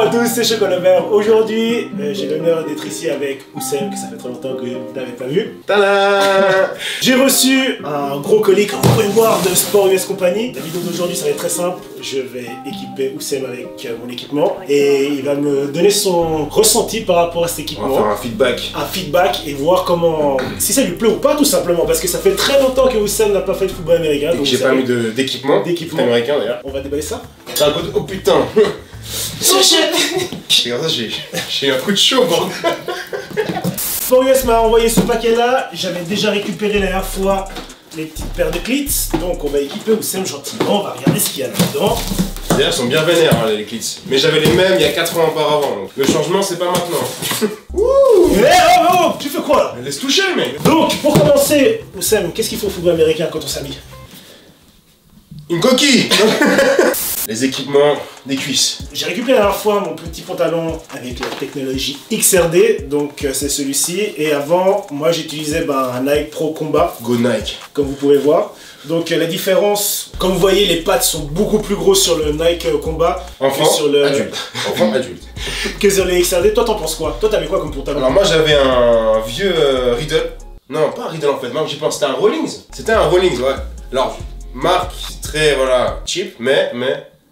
à tous, c'est Chocolat. Aujourd'hui, j'ai l'honneur d'être ici avec Oussem, que ça fait très longtemps que vous n'avez pas vu. Tada! J'ai reçu un gros colis, comme vous pouvez voir, de Sport US Company. La vidéo d'aujourd'hui, ça va être très simple. Je vais équiper Oussem avec mon équipement et il va me donner son ressenti par rapport à cet équipement. On va faire un feedback. Un feedback et voir comment, si ça lui plaît ou pas, tout simplement. Parce que ça fait très longtemps que Oussem n'a pas fait de football américain. Donc j'ai pas mis d'équipement. D'équipement Américain d'ailleurs. On va déballer ça. C'est un coup de... Oh putain! J'achète! Regarde ça, j'ai un coup de chaud, bordel! Sport US m'a envoyé ce paquet là, j'avais déjà récupéré la dernière fois les petites paires de clits, donc on va équiper Oussem gentiment, on va regarder ce qu'il y a là-dedans. D'ailleurs, ils sont bien vénères hein, les clits. Mais j'avais les mêmes il y a 4 ans auparavant, donc le changement c'est pas maintenant. Ouh! Eh oh, tu fais quoi là? Laisse toucher, mec! Donc, pour commencer, Oussem, qu'est-ce qu'il faut au football américain quand on s'habille? Une coquille! Les équipements des cuisses. J'ai récupéré la dernière fois mon petit pantalon avec la technologie XRD, donc c'est celui-ci. Et avant, moi j'utilisais un Nike Pro Combat. Go Nike. Comme vous pouvez voir. Donc la différence, comme vous voyez, les pattes sont beaucoup plus grosses sur le Nike Combat Enfant, que sur le adulte. Enfant, adulte. Que sur les XRD. Toi t'en penses quoi? Toi t'avais quoi comme pantalon? Alors moi j'avais un vieux Riddle. Non, pas un Riddle en fait, moi j'y pense, c'était un Rollins. C'était un Rollins, ouais. Alors, marque très, voilà, cheap, mais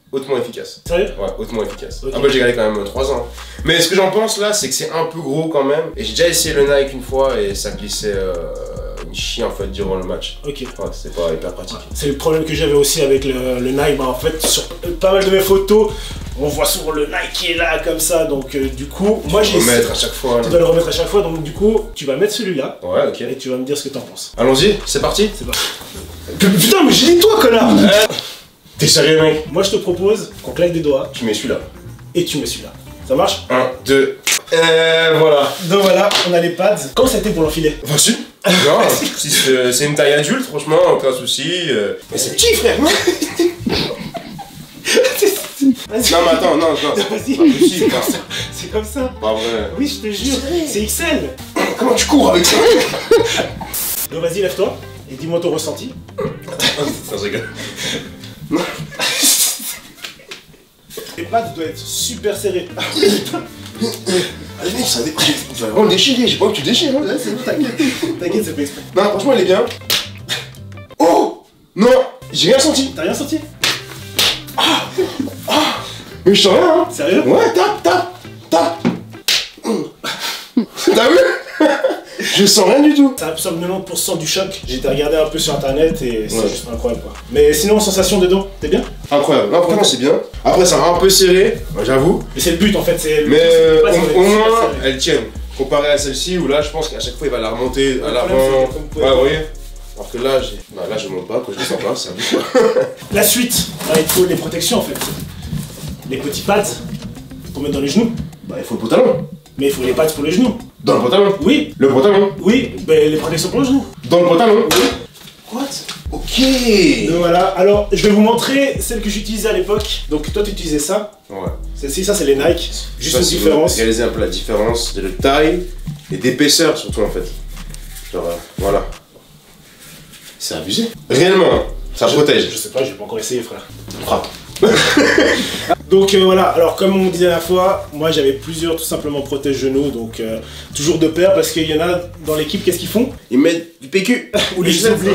hautement efficace. Sérieux? Ouais, hautement efficace. Okay. Après j'ai gardé quand même 3 ans. Mais ce que j'en pense là, c'est que c'est un peu gros quand même. Et j'ai déjà essayé le Nike une fois et ça glissait une chie en fait durant le match. Ok. Ouais, c'était pas hyper pratique. C'est le problème que j'avais aussi avec le Nike. En fait, sur pas mal de mes photos, on voit souvent le Nike qui est là comme ça. Donc du coup, moi j'ai... remettre à chaque fois. Tu dois le remettre à chaque fois. Donc du coup, tu vas mettre celui-là. Ouais, ok. Et tu vas me dire ce que t'en penses. Allons-y, c'est parti. C'est parti. Putain, mais j'ai dit toi, connard! T'es sérieux, mec? Moi, je te propose qu'on claque des doigts. Tu mets celui-là. Et tu mets celui-là. Ça marche? 1, 2. Voilà. Donc voilà, on a les pads. Comment ça a été pour l'enfiler? Facile. Non, si c'est une taille adulte, franchement, aucun souci. Mais c'est petit, frère. Vas-y. Non, mais attends, non, Vas-y. C'est comme ça. Pas vrai. Oui, je te jure. C'est XL. Comment tu cours avec ça? Donc vas-y, lève-toi. Et dis-moi ton ressenti. Ça se rigole. Les pads doivent être super serrés. Allez, mec, ça va vraiment le déchirer. J'ai pas envie que tu déchires. Hein. C'est bon, t'inquiète. T'inquiète, c'est pas exprès. Non, franchement, il est bien. Oh! Non! J'ai rien senti. T'as rien senti? Mais je sens rien, hein. Sérieux? Ouais, tape. T'as vu? Je sens rien du tout. Ça absorbe 90% du choc. J'ai été regarder un peu sur internet et c'est juste incroyable quoi. Mais sinon, sensation de dos, t'es bien? Incroyable. Non, franchement, c'est bien. Après, ça va un peu serré, j'avoue. Mais c'est le but en fait. Mais au moins, elles tiennent. Comparé à celle-ci où là, je pense qu'à chaque fois, il va la remonter à l'avant. Ouais, vous voyez? Alors que là, je monte pas, quoi, je descends pas, c'est un but. La suite, il faut les protections en fait. Les petits pads pour mettre dans les genoux. Bah, il faut le pantalon. Mais il faut les pads pour les genoux. Dans le pantalon? Oui. Le pantalon? Oui, ben les protections pour les genoux. Dans le pantalon? Oui. What? Ok. Donc voilà, alors je vais vous montrer celle que j'utilisais à l'époque. Donc toi tu utilisais ça. Ouais. Celle-ci, ça c'est les Nike. Juste une Si différence. vous réalisez un peu la différence de taille et d'épaisseur surtout en fait. Genre, voilà. C'est abusé. Réellement, ça protège. Je sais pas, j'ai pas encore essayé frère. Frappe. Donc voilà, alors comme on disait la fois, moi j'avais plusieurs tout simplement protège-genoux, donc toujours de paire parce qu'il y en a dans l'équipe, qu'est-ce qu'ils font? Ils mettent du PQ. Ou les oublient.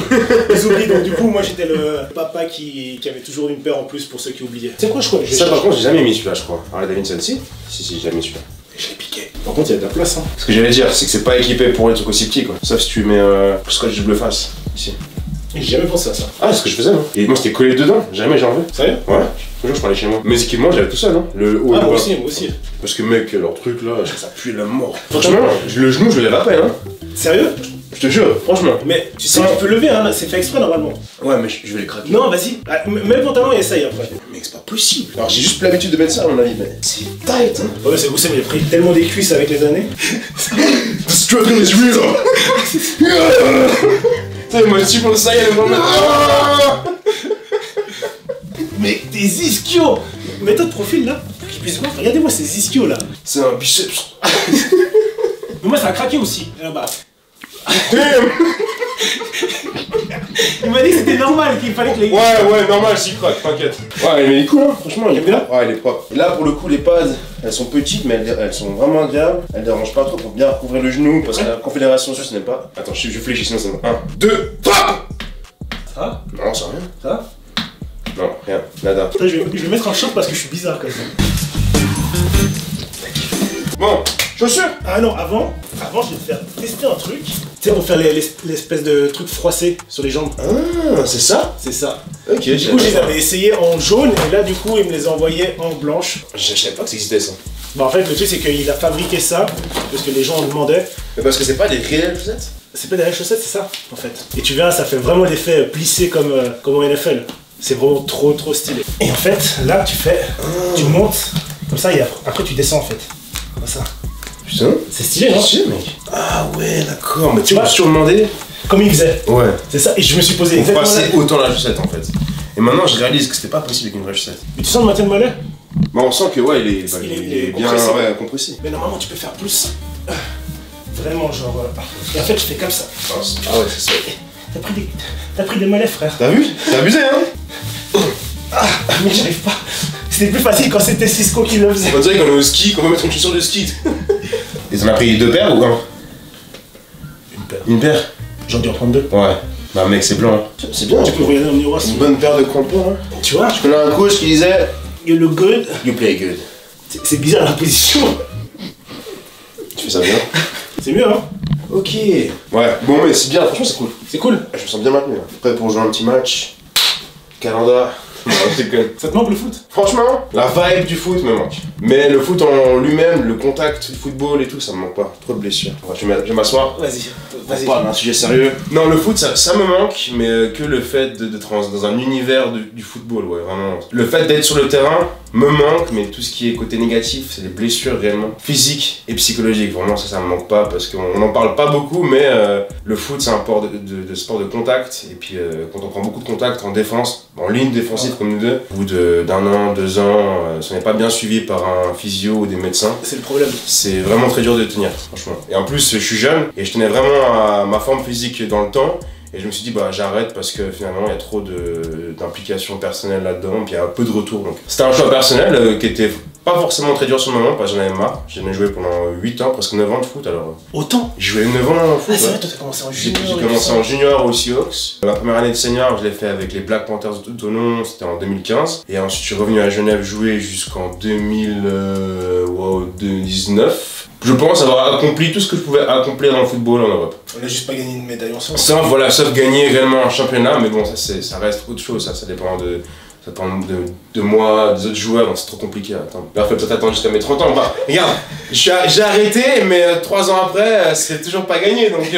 Ils oublient, donc du coup moi j'étais le papa qui avait toujours une paire en plus pour ceux qui oubliaient. C'est quoi je crois? Ça par contre j'ai jamais mis celui-là je crois. Harley Davidson si? Si j'ai jamais mis celui-là. Je l'ai piqué. Par contre il y a de la place hein. Ce que j'allais dire c'est que c'est pas équipé pour les trucs aussi petits quoi. Sauf si tu mets scotch double face ici. J'ai jamais pensé à ça. Ah c'est ce que je faisais moi. Et moi c'était collé dedans, jamais j'ai enlevé. Sérieux? Ouais, toujours je parlais chez moi. Mes équipements j'avais tout seul hein. Le haut et le bas. Moi aussi. Parce que mec leur truc là, ça pue la mort. Franchement, le genou je l'ai à peine hein. Sérieux? Je te jure, franchement. Mais tu sais tu peux lever hein, c'est fait exprès normalement. Ouais mais je vais les craquer. Non vas-y, mets le pantalon et essaye après. Mec c'est pas possible. Alors j'ai juste l'habitude de mettre ça à mon avis, mais c'est tight hein. Ouais c'est Oussem, il a pris tellement des cuisses avec les années. The struggle is real. Tu sais, moi je suis pour ça, il y a le Mec, tes ischios! Mets-toi de profil là, pour qu'ils puissent voir. Regardez-moi ces ischios là. C'est un biceps. Mais moi ça a craqué aussi, là-bas. Damn. Il m'a dit que c'était normal, qu'il fallait que les... Ouais, normal, j'y crois, t'inquiète. Ouais, mais il est cool, hein, franchement, il est bien. Ouais, il est propre. Et là, pour le coup, les pads, elles sont petites, mais elles sont vraiment agréables. Elles dérangent pas trop pour bien recouvrir le genou, parce que la confédération suisse n'aime pas. Attends, je fléchis, sinon c'est bon. 1, 2, 3. Ça va? Non, c'est rien. Ça va? Non, rien, nada. Putain, je vais mettre en short parce que je suis bizarre quand même. Bon, chaussures. Ah non, avant, je vais te faire tester un truc. Tu sais, pour faire l'espèce de truc froissé sur les jambes. Ah, c'est ça? C'est ça. Ok, Du coup, je les avais essayés en jaune et là, du coup, il me les a envoyés en blanche. Je savais pas que ça existait ça. Bah, en fait, le truc, c'est qu'il a fabriqué ça parce que les gens en demandaient. Mais parce que c'est pas des réelles chaussettes? C'est pas des vraies chaussettes, c'est ça, en fait. Et tu verras, ça fait vraiment l'effet plissé comme en NFL. C'est vraiment trop stylé. Et en fait, là, tu montes comme ça et après tu descends en fait. Comme ça. Putain. C'est stylé, non? Stylé, mec. Ah ouais, d'accord. Mais tu vois, m'as toujours demandé. Comme il faisait. Ouais. C'est ça, et je me suis posé On exactement passait là. autant la chaussette en fait. Et maintenant, je réalise que c'était pas possible avec une vraie chaussette. Mais tu sens le maintien de mollet? Bah, on sent que ouais, il est bien compressé. ouais, compressé. Mais normalement, tu peux faire plus. Vraiment, genre. Et en fait, je fais comme ça. Ah ouais, c'est ça. T'as pris des mollets, frère. T'as vu? C'est abusé, hein? Ah, mais j'arrive pas. C'était plus facile quand c'était Cisco qui le faisait. On dirait qu'on est au ski, qu'on va mettre une chaussure de ski. Et t'en as pris 2 paires ou 1? Une paire. Une paire? J'en dû en prendre 2. Ouais. Bah mec, c'est blanc. C'est bien. Tu peux regarder dans le miroir. Une bonne paire de crampons, hein. Tu vois? Je connais un coach qui disait You look good. You play good. C'est bizarre la position. Tu fais ça bien? C'est mieux, hein? Ok. Ouais, bon, mais c'est bien, franchement, c'est cool. C'est cool. Je me sens bien maintenu là. Prêt pour jouer un petit match. Calenda. Non, c'est cool. Ça te manque le foot? Franchement, la vibe du foot me manque. Mais le foot en lui-même, le contact, le football et tout, ça me manque pas. Trop de blessures. Ouais, je vais m'asseoir. Vas-y. On parle d'un sujet sérieux. Non, le foot, ça me manque, mais que le fait d'être dans un univers du football, ouais, vraiment. Le fait d'être sur le terrain me manque, mais tout ce qui est côté négatif, c'est les blessures réellement. Physiques et psychologiques, vraiment, ça me manque pas, parce qu'on n'en parle pas beaucoup, mais le foot, c'est un sport de contact, et puis quand on prend beaucoup de contact en défense, en ligne défensive comme nous deux, au bout d'un an, 2 ans, si on n'est pas bien suivi par un physio ou des médecins, c'est le problème. C'est vraiment très dur de tenir, franchement. Et en plus, je suis jeune, et je tenais vraiment à ma forme physique dans le temps, et je me suis dit, bah j'arrête parce que finalement il y a trop d'implications personnelles là-dedans, puis il y a un peu de retour. Donc c'était un choix personnel qui était pas forcément très dur sur le moment, parce que j'en avais marre. J'en ai joué pendant 8 ans, presque 9 ans de foot alors. Autant? J'ai joué 9 ans en foot. Ah, c'est vrai, toi t'as commencé en junior. J'ai commencé en junior aux Seahawks. Ma première année de senior, je l'ai fait avec les Black Panthers de Tonon, c'était en 2015. Et ensuite je suis revenu à Genève jouer jusqu'en 2019. Je pense avoir accompli tout ce que je pouvais accomplir dans le football en Europe. On a juste pas gagné une médaille ensemble. Sauf gagner réellement un championnat, mais bon, ça reste autre chose, ça dépend de moi, des autres joueurs, donc c'est trop compliqué à attendre. Il faut peut-être attendre jusqu'à mes 30 ans. Enfin, regarde, j'ai arrêté, mais 3 ans après, c'est toujours pas gagné, donc...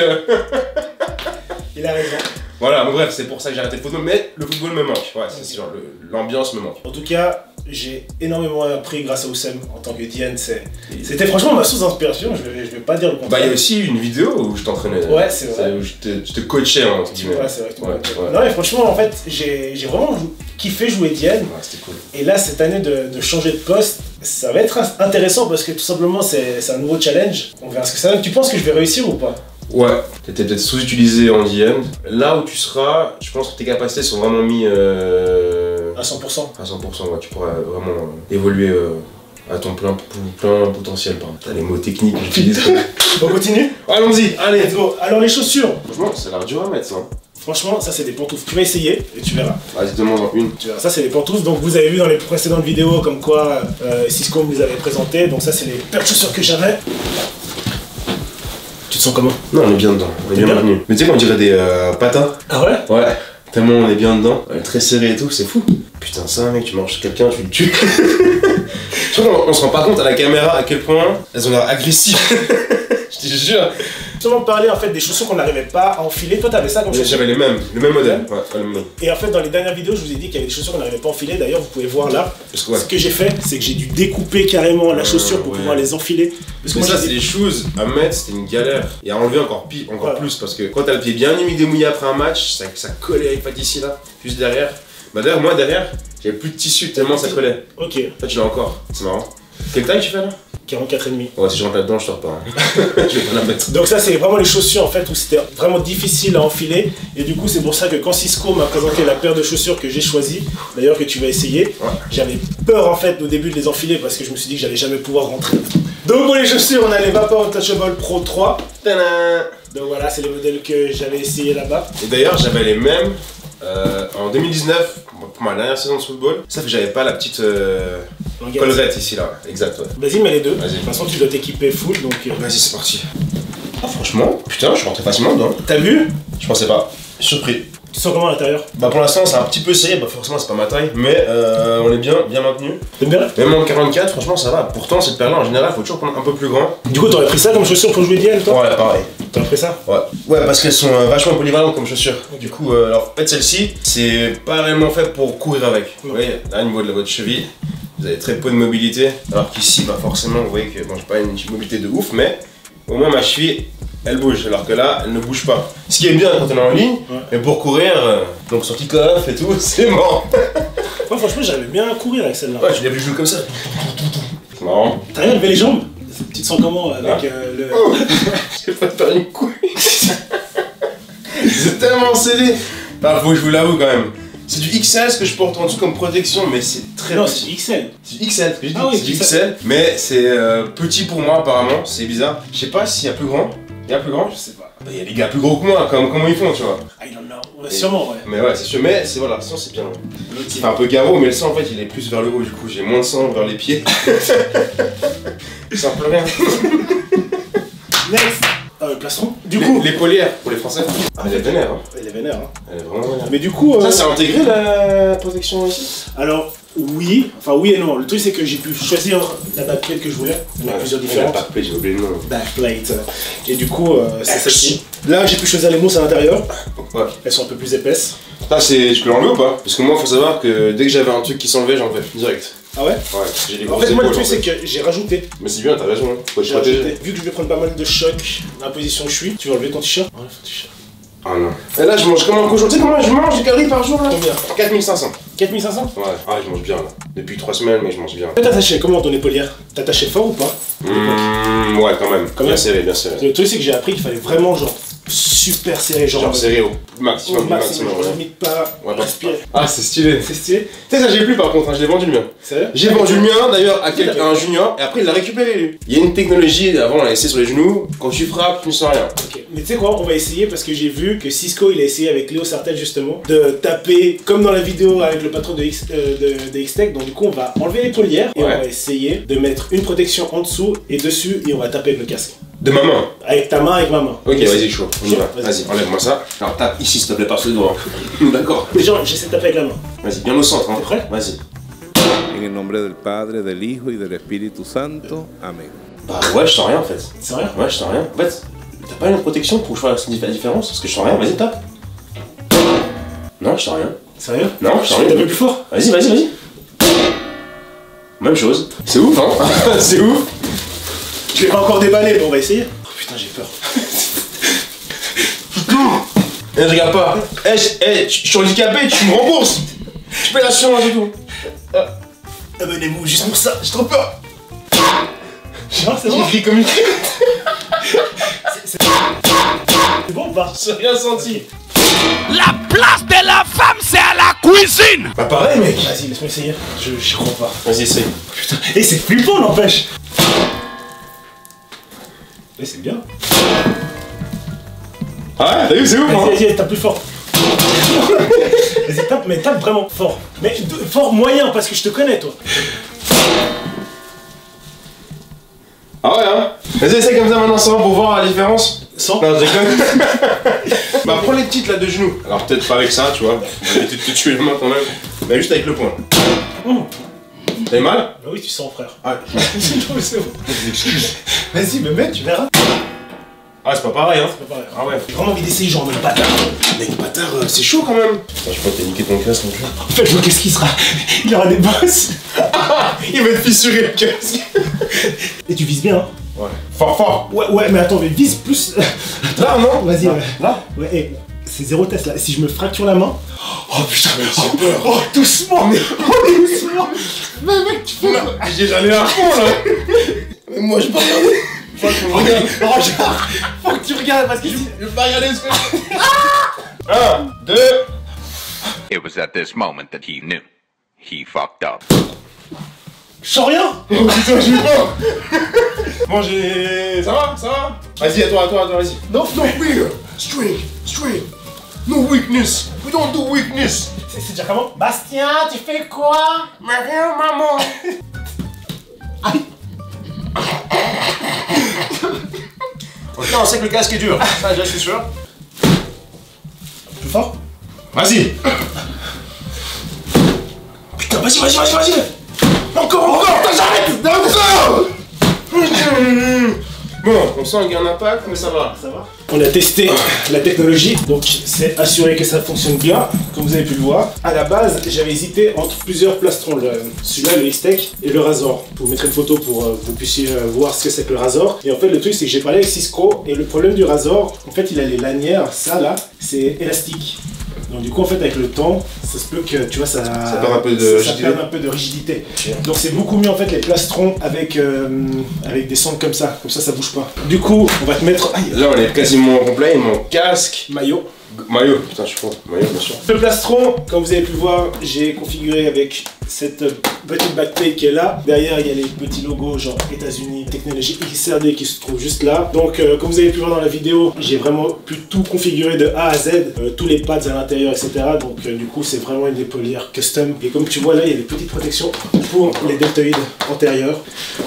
Il a raison. Voilà, mais bref, c'est pour ça que j'ai arrêté le football, mais le football me manque, ouais, c'est genre, l'ambiance me manque. En tout cas, j'ai énormément appris grâce à Oussem en tant que DN, c'était franchement ma source d'inspiration, je vais pas dire le contraire. Bah il y a aussi une vidéo où je t'entraînais. Ouais, c'est vrai. Où je te coachais, entre guillemets. Ouais, c'est vrai. Ouais. Non mais franchement, en fait, j'ai vraiment kiffé jouer DN. Ouais, c'était cool. Et là, cette année de changer de poste, ça va être intéressant parce que tout simplement, c'est un nouveau challenge. On verra ce que ça donne. Tu penses que je vais réussir ou pas? Ouais, t'étais peut-être sous-utilisé en DN. Là où tu seras, je pense que tes capacités sont vraiment mises à 100%. À 100%, ouais, tu pourras vraiment évoluer à ton plein potentiel. T'as les mots techniques que j'utilise. On continue? Allons-y, allez. Let's go. Alors les chaussures. Franchement, ça a l'air dur à mettre ça. Franchement, ça c'est des pantoufles. Tu vas essayer et tu verras. Vas-y, demande-en une. Tu verras. Ça c'est des pantoufles. Donc vous avez vu dans les précédentes vidéos comme quoi Cisco me les avait présentées. Donc ça c'est les paires de chaussures que j'avais. Tu te sens comment? Non, on est bien dedans. On est bien maintenu. Mais tu sais qu'on dirait des patins. Ah ouais? Ouais. Tellement on est bien dedans, elle est très serrée et tout, c'est fou. Putain, ça, mec, tu marches sur quelqu'un, tu le tues. Je crois qu'on se rend pas compte à la caméra à quel point elles ont l'air agressives. Je te jure. Justement parler en fait des chaussures qu'on n'arrivait pas à enfiler. Toi t'avais ça comme chaussures? J'avais le même modèle. Ouais, le même. Et en fait dans les dernières vidéos je vous ai dit qu'il y avait des chaussures qu'on n'arrivait pas à enfiler. D'ailleurs vous pouvez voir là. Ce que j'ai fait c'est que j'ai dû découper carrément la chaussure pour pouvoir les enfiler. Parce que moi ça c'est des choses à mettre, c'était une galère. Et à enlever encore plus parce que quand t'as le pied bien humide et mouillé après un match, ça collait avec pas ici là, juste derrière. Bah d'ailleurs moi derrière, j'avais plus de tissu tellement ça collait. Ok. Toi tu l'as encore, c'est marrant. Quelle taille tu fais là? 44,5. Ouais, si je rentre là-dedans, je sors pas. Hein. Je vais pas la mettre. Donc ça c'est vraiment les chaussures en fait où c'était vraiment difficile à enfiler et du coup c'est pour ça que quand Cisco m'a présenté la paire de chaussures que j'ai choisie, d'ailleurs que tu vas essayer, j'avais peur en fait au début de les enfiler parce que je me suis dit que j'allais jamais pouvoir rentrer. Donc pour les chaussures on a les Vapor Untouchable Pro 3. Tadam. Donc voilà c'est les modèles que j'avais essayé là-bas. Et d'ailleurs j'avais les mêmes en 2019 pour ma dernière saison de football. Sauf que j'avais pas la petite collerette ici là. Exact ouais. Vas-y mets les deux. Vas-y. De toute façon tu dois t'équiper full donc... Vas-y c'est parti. Ah franchement, putain je suis rentré facilement dedans. T'as vu? Je pensais pas. Surpris. Tu sens comment à l'intérieur? Bah pour l'instant c'est un petit peu serré, bah forcément c'est pas ma taille, mais on est bien maintenu. T'aimes bien? Même en 44 franchement ça va. Pourtant cette paire là en général faut toujours prendre un peu plus grand. Du coup t'aurais pris ça comme chaussure pour jouer DL toi? Ouais pareil. T'aurais pris ça? Ouais parce qu'elles sont vachement polyvalentes comme chaussures. Du coup alors en fait celle-ci c'est pas réellement fait pour courir avec. Vous voyez là au niveau de votre cheville, vous avez très peu de mobilité. Alors qu'ici bah forcément vous voyez que bon j'ai pas une mobilité de ouf mais au moins ma cheville elle bouge, alors que là, elle ne bouge pas. Ce qui est bien quand on est en ligne, mais pour courir, donc sur kick-off et tout, c'est mort. Moi franchement j'avais bien courir avec celle-là. Ouais, je l'ai vu jouer comme ça. C'est marrant. T'as rien levé les jambes? Tu te sens comment avec le... Oh, j'ai pas faire une couille. C'est tellement scellé. Bah, faut que je vous l'avoue quand même. C'est du XL ce que je porte en dessous comme protection, mais c'est très Non, petit. c'est XL. C'est du XL, que j'ai dit. Ah oui, c'est du XL, mais c'est petit pour moi apparemment, c'est bizarre. Je sais pas s'il y a plus grand. Il y a plus grand? Je sais pas. Bah, il y a des gars plus gros que moi, comment ils font, tu vois. I don't know. Ouais, sûrement, ouais. Mais ouais, c'est sûr, mais c'est voilà, le sang c'est bien. Il fait un peu garrot, mais le sang en fait il est plus vers le haut, du coup j'ai moins de sang vers les pieds. C'est un peu rien. Next. Plastron. Du coup. Les polières pour les Français. Elle est vénère, hein. Elle est vénère, hein. Elle est vraiment vénère. Mais du coup. Ça, c'est intégré la protection ici? Alors, oui. Enfin, oui et non. Le truc, c'est que j'ai pu choisir la backplate que je voulais. Il y en a plusieurs différentes. La backplate, j'ai oublié le nom. Backplate. Et du coup, c'est celle-ci. Là, j'ai pu choisir les mousses à l'intérieur. Ouais. Elles sont un peu plus épaisses. Ça, je peux l'enlever ou pas? Parce que moi, faut savoir que dès que j'avais un truc qui s'enlevait, j'enlevais direct. Ah ouais? Ouais, j'ai des En grosses fait, moi, le épaules, truc, en c'est que j'ai rajouté. Mais c'est bien, t'as raison, hein. Faut te J'ai protéger. rajouté. Vu que je vais prendre pas mal de chocs dans la position où je suis, tu veux enlever ton t-shirt? Enlève ton t-shirt. Ah non. Et là, je mange comme un cochon. Tu sais comment je mange des calories par jour là? Combien? 4500. 4500? Ouais. Ah, je mange bien là. Depuis 3 semaines, mais je mange bien. T'as attaché comment ton épaulière? T'as attaché fort ou pas? Ouais, quand même. Bien serré, bien serré. Le truc, c'est que j'ai appris qu'il fallait vraiment, genre, super serré, Genre serré au maximum au du maximum. maximum. Genre, Ouais. limite pas Ouais, respirer. Ah, c'est stylé. C'est stylé. Tu sais, ça j'ai plus par contre, hein, je l'ai vendu le mien. Sérieux? J'ai vendu le mien d'ailleurs à un junior et après il l'a récupéré lui. Il y a une technologie, avant on l'a laissé sur les genoux, quand tu frappes, tu ne sens rien. Ok, mais tu sais quoi, on va essayer parce que j'ai vu que Cisco il a essayé avec Léo Sartel justement de taper comme dans la vidéo avec le patron de X-Tech. Donc du coup on va enlever les polières et on va essayer de mettre une protection en dessous et dessus et on va taper avec le casque. De ma main. Avec ta main, avec ma main. Ok, vas-y, chaud, on y Chaud, va. vas-y. Vas-y, enlève-moi ça. Alors tape ici s'il te plaît par ce doigt. D'accord. Déjà j'essaie de taper avec la main. Vas-y, bien au centre. Hein. T'es prêt? Vas-y. En el nombre del Padre, del Hijo y del Espíritu Santo. Amén. Bah ouais, je sens rien en fait. C'est rien? Ouais, je sens rien. En fait, t'as pas une protection pour que je fasse la différence? Parce que je sens rien, vas-y, tape. Non, je sens rien. Sérieux? Non, je sens Tu rien. tapes plus fort? Vas-y, vas-y, vas-y. Même chose. C'est ouf, hein? C'est ouf. Je vais pas encore déballer, mais on va essayer. Oh putain, j'ai peur. Eh, je regarde pas. Je suis handicapé, tu me rembourses. Je paye l'assurance et tout. Abonnez-vous juste pour ça, j'ai trop peur. Non, c'est bon. J'écris comme une crème. C'est bon ou pas? J'ai rien senti. La place de la femme, c'est à la cuisine. Bah pareil, mec. Vas-y, laisse-moi essayer. J'y crois pas. Vas-y, essaye. Putain, et c'est flippant n'empêche. Mais c'est bien. Ah ouais, t'as vu, c'est ouf, hein? Vas-y, tape plus fort. Vas-y, tape, mais tape vraiment fort. Mais fort moyen parce que je te connais, toi. Ah ouais, hein? Vas-y, essaye comme ça maintenant, ça va pour voir la différence. Sans. Non, je déconne. Bah, prends les petites là de genoux. Alors, peut-être pas avec ça, tu vois. On va éviter de te tuer la main quand même. Mais juste avec le poing. T'as eu mal? Bah oui, tu sens, frère. Ah, C'est bon. Vas-y, me mets, tu verras. ah c'est pas pareil, hein? C'est pas pareil. Ah ouais. J'ai vraiment envie d'essayer, genre, le bâtard. Mec, bâtard, c'est chaud quand même. Attends, je crois que t'as niqué ton casque non plus. En fait, je vois qu'est-ce qu'il sera. Il aura des bosses. Il va te fissurer le casque. Et tu vises bien, hein. Ouais. Fort, fort. Ouais, mais attends, mais vise plus. Là, non? Vas-y, ouais. Là? Ouais, et c'est zéro test là. Si je me fracture la main. Oh putain, j'ai peur. Oh, doucement. Oh, doucement. Mais mec, tu fais. J'allais à fond là. Mais moi je peux regarder. Regarde, faut que tu regardes parce que si... Je peux pas regarder ce que... 1, 2... It was at this moment that he knew. He fucked up. Je sens rien. Oh putain, j'ai eu peur. Bon, j'ai... Ça va Vas-y, à toi, vas-y. No fear. Strength. No weakness. We don't do weakness. C'est déjà comment? Bastien, tu fais quoi? Mais rien, maman. Aïe. Ok, on sait que le casque est dur. Ça, déjà, je suis sûr. Plus fort? Vas-y. Putain, vas-y. Encore, j'arrête. Encore. Bon, on sent qu'il y a un impact, mais ça va. On a testé la technologie, donc c'est assuré que ça fonctionne bien, comme vous avez pu le voir. À la base, j'avais hésité entre plusieurs plastrons, celui-là, le X-Tech, et le Razor. Je vous mettrai une photo pour que vous puissiez voir ce que c'est que le Razor. Et en fait, le truc, c'est que j'ai parlé avec Cisco, et le problème du Razor, en fait, il a les lanières, ça là, c'est élastique. Donc du coup, en fait, avec le temps, ça se peut que, tu vois, ça perd un peu de rigidité. perd un peu de rigidité. Okay. Donc c'est beaucoup mieux, en fait, les plastrons avec des sangles comme ça ça bouge pas. Du coup, on va te mettre... Aïe. Là, on est quasiment complet, mon casque... Maillot, putain, je suis con. Maillot, bien sûr. Le plastron, comme vous avez pu le voir, j'ai configuré avec cette petite backplate qui est là. Derrière, il y a les petits logos genre États-Unis, technologie XRD qui se trouve juste là. Donc, comme vous avez pu voir dans la vidéo, j'ai vraiment pu tout configurer de A à Z, tous les pads à l'intérieur, etc. Donc, du coup, c'est vraiment une dépollière custom. Et comme tu vois là, il y a des petites protections pour les deltoïdes antérieurs.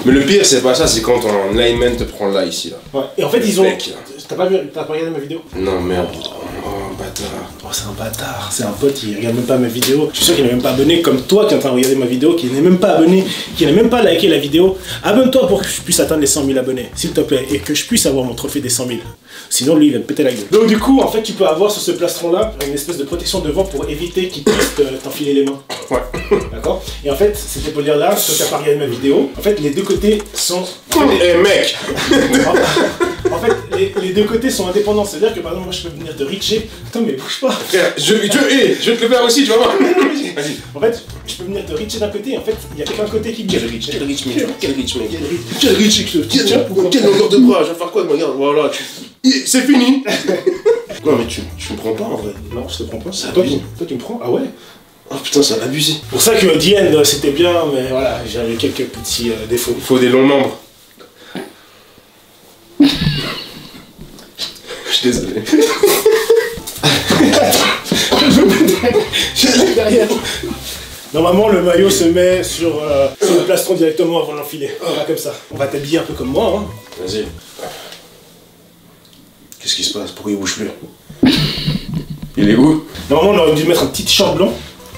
Mais le pire, c'est pas ça, c'est quand ton alignment te prend là, ici, là. Ouais. Et en fait, ils ont... Mec. T'as pas regardé ma vidéo? Non, merde. Oh, bâtard. Oh, c'est un bâtard, c'est un pote, il regarde même pas mes vidéos. Je suis sûr qu'il n'est même pas abonné comme toi qui est en train de regarder ma vidéo, qui n'est même pas abonné, qui n'a même pas liké la vidéo. Abonne-toi pour que je puisse atteindre les 100 000 abonnés, s'il te plaît, et que je puisse avoir mon trophée des 100 000. Sinon, lui, il va me péter la gueule. Donc, du coup, en fait, tu peux avoir sur ce plastron-là une espèce de protection devant pour éviter qu'il puisse t'enfiler les mains. Ouais. D'accord? Et en fait, cette épaulière-là, toi qui n'as pas regardé ma vidéo, en fait, les deux côtés sont... Eh mec. En fait, les deux côtés sont indépendants. C'est-à-dire que par exemple, moi je peux venir te reacher. Attends, mais bouge pas. Frère, je vais te le faire aussi, tu vas voir. Vas-y. En fait, je peux venir te reacher d'un côté. En fait, il y a qu'un côté qui bouge. Quel reach, mec. Tiens, Quelle longueur de bras, je vais faire quoi? Regarde, voilà. C'est fini. Non, mais tu me prends pas en vrai. Non, je te prends pas. Ça Toi, abuse. tu me prends? Ah ouais? Oh putain, ça a abusé. Pour ça que The End, c'était bien, mais voilà, j'avais quelques petits défauts. Il faut des longs membres. Je suis désolé. Je derrière. Normalement, le maillot se met sur le plastron directement avant de l'enfiler. Pas comme ça. On va t'habiller un peu comme moi, hein. Vas-y. Qu'est-ce qui se passe? Pourquoi il bouge plus? Il est où? Normalement, on aurait dû mettre un petit t-shirt blanc.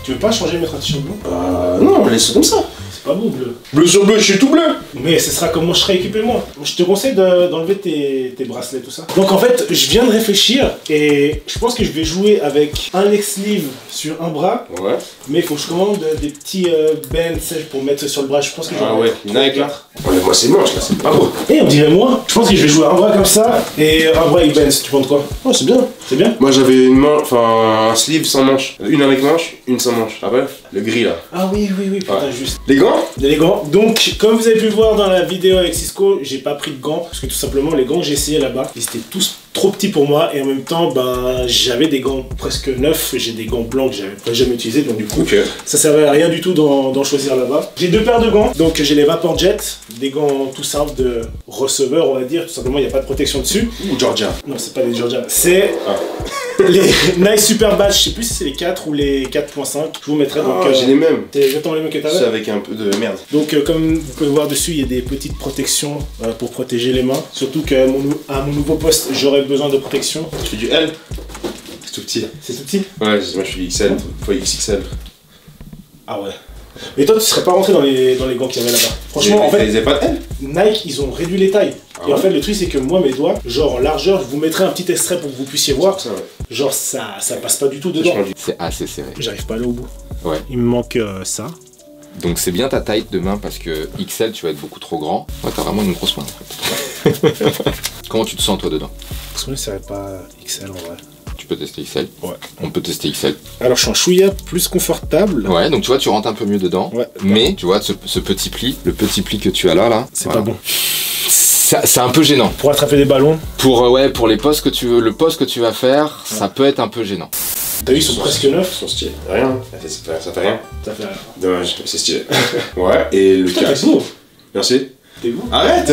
Tu veux pas changer et mettre un t-shirt blanc? Non, laisse comme ça. C'est pas beau, bleu. Bleu sur bleu, je suis tout bleu. Mais ce sera comme moi je serai équipé moi. Je te conseille d'enlever tes bracelets, tout ça. Donc en fait, je viens de réfléchir et je pense que je vais jouer avec un leg sleeve sur un bras. Ouais. Mais il faut que je commande des petits bands pour mettre sur le bras. Je pense que je vais Ah ouais, Nike là. Moi c'est moche là, c'est pas beau. Et on dirait moi. Je pense que je vais jouer un bras comme ça et un bras avec bands. Tu penses quoi? Oh, c'est bien. C'est bien. Moi j'avais un sleeve sans manche. Une avec manche, une sans manche. Ah ouais, le gris là. Ah oui, putain, Ouais. juste. Les gants? Les gants. Donc, comme vous avez pu voir dans la vidéo avec Cisco, j'ai pas pris de gants parce que tout simplement les gants que j'ai essayé là-bas, ils étaient tous trop petits pour moi et en même temps, ben j'avais des gants presque neufs, j'ai des gants blancs que j'avais jamais utilisés, donc du coup, ça servait à rien du tout d'en choisir là-bas. J'ai deux paires de gants, donc j'ai les Vapor Jet, des gants tout simples de receveur, on va dire, tout simplement il n'y a pas de protection dessus. Ou Georgia? Non, c'est pas les Georgia, c'est les Nice Super Badge, je sais plus si c'est les 4 ou les 4.5, je vous mettrai donc. J'ai les mêmes. C'est exactement les mêmes que t'avais. C'est avec un peu de merde. Donc comme vous pouvez voir dessus, il y a des petites protections pour protéger les mains. Surtout qu'à mon nouveau poste, j'aurai besoin de protection. Tu fais du L? C'est tout petit. C'est tout petit? Ouais, moi je suis XL, fois XXL. Ah ouais. Mais toi, tu serais pas rentré dans les gants qu'il y avait là-bas. Franchement, en fait, ils avaient pas de L? Nike, ils ont réduit les tailles. Ah Et en ouais. fait, le truc, c'est que moi, mes doigts, genre en largeur, je vous mettrai un petit extrait pour que vous puissiez voir. Ça, ouais. Genre, ça passe pas du tout dedans. C'est assez serré. J'arrive pas à aller au bout. Ouais. Il me manque ça. Donc c'est bien ta taille demain parce que XL tu vas être beaucoup trop grand. Ouais, t'as vraiment une grosse main en fait. Comment tu te sens toi dedans? Parce que je serais pas XL en vrai. Tu peux tester XL? Ouais. On peut tester XL. Alors, je suis en chouïa plus confortable. Ouais, donc tu vois, tu rentres un peu mieux dedans. Ouais. Mais tu vois, ce petit pli, le petit pli que tu as là, C'est voilà. pas bon. c'est un peu gênant. Pour attraper des ballons. Pour les postes que tu veux, le poste que tu vas faire, ça peut être un peu gênant. T'as vu, ils sont presque neufs. Ils sont stylés. Rien. Ça fait rien. Ça fait rien. Dommage, c'est stylé. Ouais, et le Putain, casque. t'es beau. Merci. T'es beau. Arrête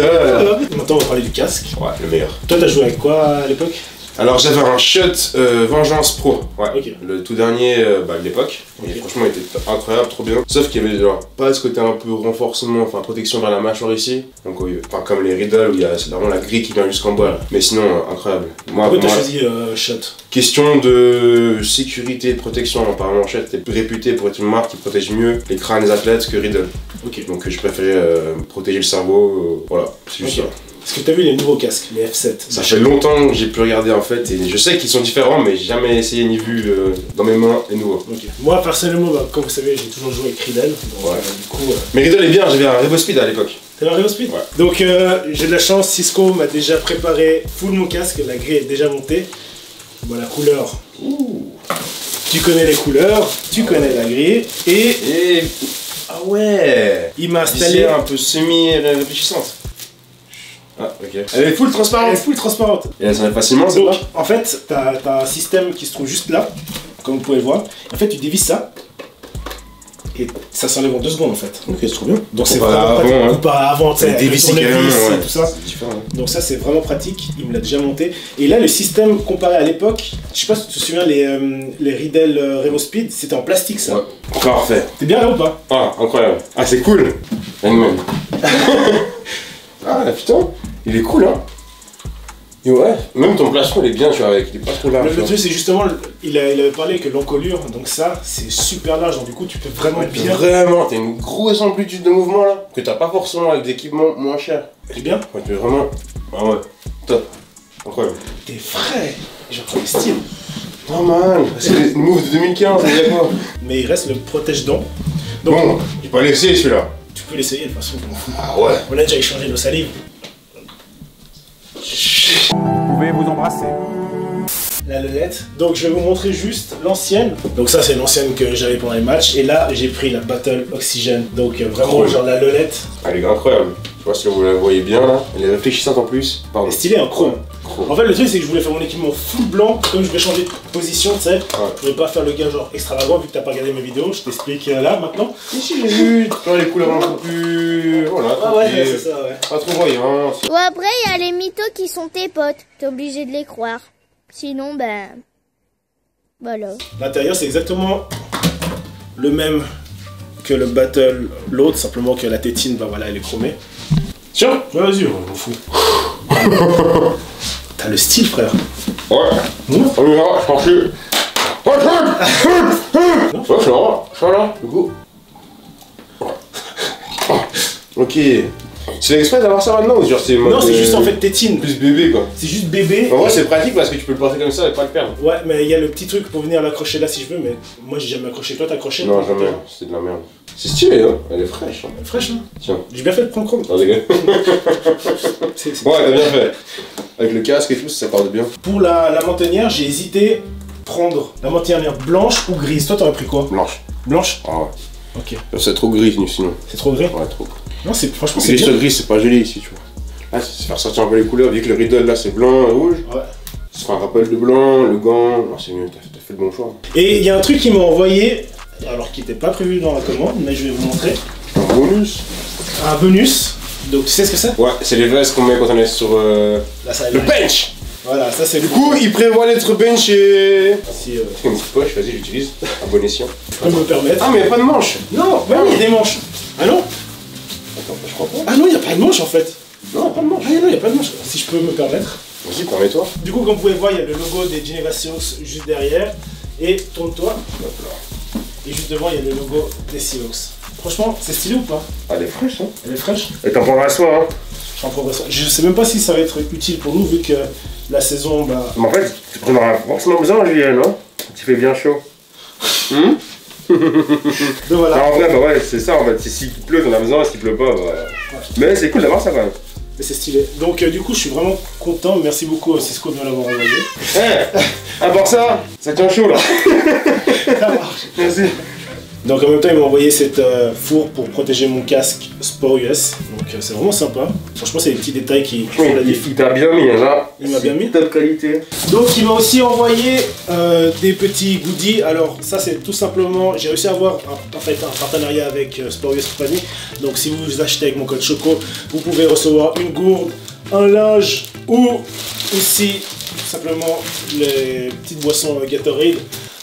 Maintenant, on va parler du casque. Ouais, le meilleur. Toi, t'as joué avec quoi à l'époque? Alors j'avais un Shot Vengeance Pro, ouais, Ok. le tout dernier de l'époque, et Ok. franchement il était incroyable, trop bien. Sauf qu'il y avait genre pas ce côté un peu renforcement, enfin protection vers la mâchoire ici, donc enfin comme les Riddle où il y a c'est vraiment la grille qui vient jusqu'en bas, là. Mais sinon incroyable. Pourquoi t'as choisi Shot? Question de sécurité et de protection, apparemment Shot est réputé pour être une marque qui protège mieux les crânes des athlètes que Riddle. Ok. Donc je préférais protéger le cerveau, voilà, c'est juste Ok. ça. Est-ce que t'as vu les nouveaux casques, les F7? Ça fait longtemps que j'ai pu regarder en fait, et je sais qu'ils sont différents, mais j'ai jamais essayé ni vu dans mes mains les nouveaux. Ok. Moi personnellement, comme vous savez, j'ai toujours joué avec Riddle. Donc, Ouais. du coup, Mais Riddle est bien, j'avais un Revo Speed à l'époque. t'es arrivé au speed? Ouais. Donc j'ai de la chance, Cisco m'a déjà préparé full mon casque, la grille est déjà montée. Bon, la couleur. Ouh. Tu connais les couleurs, tu connais la grille, et Et. Ah ouais! il m'a installé. Installé un peu semi-réfléchissante. Ah, ok. Elle est full Elle transparente. est full transparente. Et elle s'enlève facilement, c'est Donc, pas? en fait, t'as un système qui se trouve juste là, comme vous pouvez le voir. En fait, tu dévisses ça, et ça s'enlève en 2 secondes en fait. Ok, c'est trop bien. Donc c'est Comparé vraiment à pratique. avant, hein. Comparé à avant, tu sais, Elle avec dévisse le tournevis carrément, et ouais. tout ça. C'est différent. Donc ça, c'est vraiment pratique. Il me l'a déjà monté. Et là, le système comparé à l'époque, je sais pas si tu te souviens, les Riddle Revo Speed, c'était en plastique ça. Ouais. Parfait. T'es bien là ou pas? Ah, incroyable. Ah, c'est cool. Rien de même. Ah, putain. Il est cool, hein. Et ouais, même ton plastron il est bien, tu vois, avec. Il est pas trop large. Le truc, c'est justement, il avait parlé que l'encolure, donc ça, c'est super large. Donc du coup, tu peux vraiment Ouais, bien. vraiment, t'as une grosse amplitude de mouvement là, que t'as pas forcément avec des équipements moins chers. C'est bien. Ouais, tu es vraiment. Ah ouais, top. Incroyable. T'es frais. J'ai retrouvé le style. Pas mal. C'est les moves de 2015, ça y a quoi? Mais il reste le protège-dents. Donc, Bon, j'ai pas laissé celui-là. tu peux l'essayer de toute façon. je m'en fous. Ah ouais. On a déjà échangé nos salives. Vous pouvez vous embrasser. La lelette. Donc je vais vous montrer juste l'ancienne. Donc ça c'est l'ancienne que j'avais pendant les matchs. Et là j'ai pris la Battle Oxygen. Donc vraiment Cool. genre la lelette. Elle est incroyable. Je sais pas si vous la voyez bien là. Elle est réfléchissante en plus. Elle Pardon. est stylée en chrome. Chrome. En fait le truc c'est que je voulais faire mon équipement full blanc. Comme je vais changer de position, tu sais. Je voulais pas faire le gars genre extravagant vu que t'as pas regardé mes vidéos. Je t'explique là maintenant. Ici j'ai vu, tu vois les couleurs un peu plus. Voilà, Ah ouais, tranquille. c'est ça ouais. Pas trop voyant. Ou après, il y a les mythos qui sont tes potes. T'es obligé de les croire. Sinon, ben... Voilà. L'intérieur c'est exactement le même que le Battle, l'autre, simplement que la tétine, bah voilà, elle est chromée. Tiens, vas-y, on m'en fout. T'as le style, frère. Ouais. On y va, je pense que. Ouais, je suis là, du coup. Ok. Tu fais exprès d'avoir ça maintenant ou genre c'est Non, c'est juste en fait tétine. plus bébé quoi. C'est juste bébé. En vrai c'est pratique parce que tu peux le porter comme ça et pas le perdre. Ouais, mais il y a le petit truc pour venir l'accrocher là si je veux, mais moi j'ai jamais accroché. Toi t'as accroché? Non jamais, c'est de la merde. C'est stylé hein, elle est fraîche. Hein. Elle est fraîche, hein. Tiens. J'ai bien fait de prendre chrome. Non dégueu. C'est- Ouais t'as bien fait. Avec le casque et tout ça part de bien. Pour la mantenière, j'ai hésité prendre la mantenière blanche ou grise. Toi t'aurais pris quoi? Blanche. Blanche? Ah ouais. Ok. C'est trop gris sinon. C'est trop gris? Ouais trop. Non, c'est franchement c'est Gris bien. sur gris c'est pas joli ici tu vois. Là c'est faire sortir un peu les couleurs, vu que le Riddle là c'est blanc et rouge. Ouais. Ce sera un rappel de blanc, le gant. Non c'est mieux, t'as fait le bon choix. Et il y a un truc qu'ils m'ont envoyé, alors qui n'était pas prévu dans la commande, mais je vais vous montrer. Un bonus. Un bonus. Donc tu sais ce que c'est? Ouais, c'est les vestes qu'on met quand on est sur Là, ça le bench. Voilà, ça c'est Du coup, il prévoit d'être benché. Si C'est une petite poche, vas-y, j'utilise. À bon escient. je peux me permettre. Ah, mais y a pas de manche. Non, ouais, il y a des manches. Ah non? Attends, je crois pas. Ah non, il n'y a pas de manche en fait. Non, y a pas de manche. Ah non, il n'y a pas de manche. Si je peux me permettre. Vas-y, permets-toi. Du coup, comme vous pouvez voir, il y a le logo des Generations juste derrière. Et tourne-toi. Et juste devant, il y a le logo des Seahawks. Franchement, c'est stylé ou pas? Elle est fraîche, hein. Elle est fraîche. Et t'en prendras soin, hein. J'en prendrai soin. Je sais même pas si ça va être utile pour nous vu que la saison, bah. Mais en fait, tu en auras forcément besoin, Julien, non? Tu fais bien chaud. Donc voilà. Non, en vrai, bah ouais, c'est ça, en fait. S'il pleut, t'en as besoin, s'il pleut pas, bah voilà. Mais c'est cool d'avoir ça quand même. Mais c'est stylé. Donc du coup, je suis vraiment content. Merci beaucoup à Cisco de me l'avoir envoyé. Eh, à part ça tient chaud là. Ça marche. Merci. Donc en même temps, il m'a envoyé cette fourre pour protéger mon casque Sport US. Donc c'est vraiment sympa. Franchement, c'est des petits détails qui font la différence. Il t'a bien mis là. Il m'a bien mis. Top qualité. Donc il m'a aussi envoyé des petits goodies. Alors ça c'est tout simplement, j'ai réussi à avoir un partenariat avec Sport US Company. Donc si vous achetez avec mon code Choco, vous pouvez recevoir une gourde, un linge ou aussi tout simplement les petites boissons Gatorade.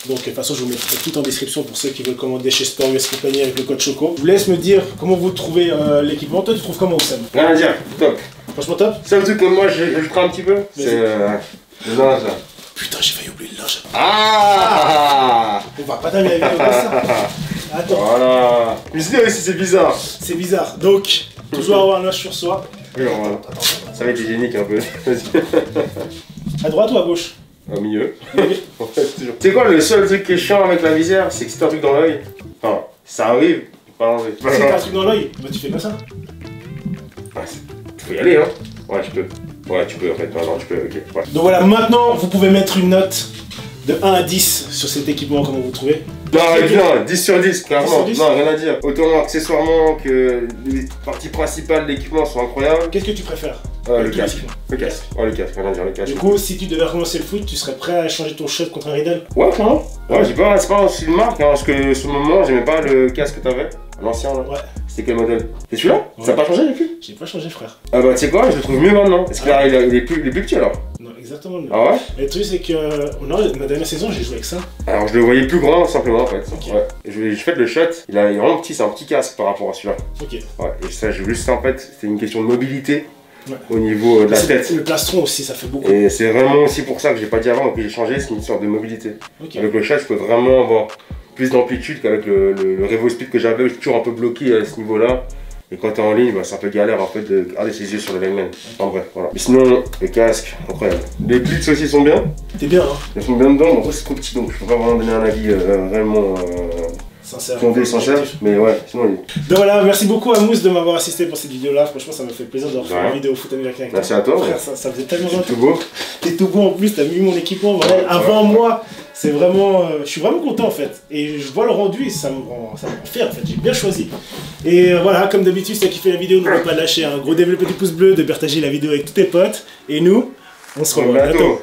Donc de toute façon je vous mettrai tout en description pour ceux qui veulent commander chez Sport US Company avec le code Choco. Je vous laisse me dire comment vous trouvez l'équipement. Toi tu trouves comment, Oussem? Rien à dire, top. Franchement top. Seul truc que moi je crains un petit peu, c'est le linge là. Putain, j'ai failli oublier le linge. Ah, On va pas terminer la vidéo comme ça. Attends. Voilà. Mais sinon aussi c'est bizarre. C'est bizarre. Donc, toujours avoir un linge sur soi. Oui, voilà. Ça va être hygiénique un peu. Vas-y. À droite ou à gauche? Au milieu. En fait, toujours. C'est quoi le seul truc qui est chiant avec la visière? C'est que si t'as un truc dans l'œil, enfin, ça arrive, pas l'enlever. Si t'as un truc dans l'œil, bah tu fais comme ça. Ouais, faut y aller, hein. Ouais, tu peux. Ouais, tu peux en fait. Non, tu peux, ok. Ouais. Donc voilà, maintenant vous pouvez mettre une note de 1 à 10 sur cet équipement, comment vous trouvez. Non, non, 10 sur 10, clairement. 10 sur 10. Non, rien à dire. Autant accessoirement que les parties principales de l'équipement sont incroyables. Qu'est-ce que tu préfères? Le Tout casque. l'équipement. Le casque. Ouais, le casque, rien à dire, le casque. Du coup, si tu devais recommencer le foot, tu serais prêt à changer ton shot contre un Riddle? Ouais, clairement. Ouais, c'est pas aussi une marque, hein, parce que sur le moment, j'aimais pas le casque que t'avais. L'ancien là. Ouais. C'était quel modèle? C'est celui-là? Ouais. Ça n'a pas changé depuis? J'ai pas changé, frère. Ah bah, tu sais quoi, je le trouve mieux maintenant. Parce que là, il est plus petit alors. Non, exactement. Le... Ah ouais? Et le truc, c'est que ma dernière saison, j'ai joué avec ça. Alors, je le voyais plus grand, simplement en fait. Ok. Ouais. Je fais le shot, il est vraiment petit, c'est un petit casque par rapport à celui-là. Ok. Ouais, et ça, j'ai vu ça en fait, c'était une question de mobilité. Ouais. Au niveau de la tête. Le plastron aussi, ça fait beaucoup. Et c'est vraiment aussi pour ça que j'ai pas dit avant que j'ai changé, c'est une sorte de mobilité. Ok. Avec le chat, je peux vraiment avoir plus d'amplitude qu'avec le Revo Speed que j'avais, je suis toujours un peu bloqué à ce niveau-là. Et quand t'es en ligne, bah, c'est un peu galère en fait de garder ses yeux sur le lineman. En bref, voilà. Mais sinon, le casque, incroyable. Les blitz aussi sont bien. T'es bien, hein? Ils sont bien dedans, mais en vrai c'est trop petit donc je peux pas vraiment donner un avis vraiment Sincère. fondé, sincère. Mais ouais, sinon il est. Donc voilà, merci beaucoup à Mousse de m'avoir assisté pour cette vidéo-là. Franchement, ça m'a fait plaisir de refaire Ouais. une vidéo foot américain avec toi. Merci à toi. Frère, ça faisait tellement C'est longtemps. tout beau. T'es tout beau en plus, t'as mis mon équipement voilà, avant moi. C'est vraiment. Je suis vraiment content en fait. Et je vois le rendu et ça me rend fier en fait. J'ai bien choisi. Et voilà, comme d'habitude, si t'as kiffé la vidéo, n'oublie pas de lâcher un gros développé du pouce bleu, de partager la vidéo avec tous tes potes. Et nous, on se revoit bientôt.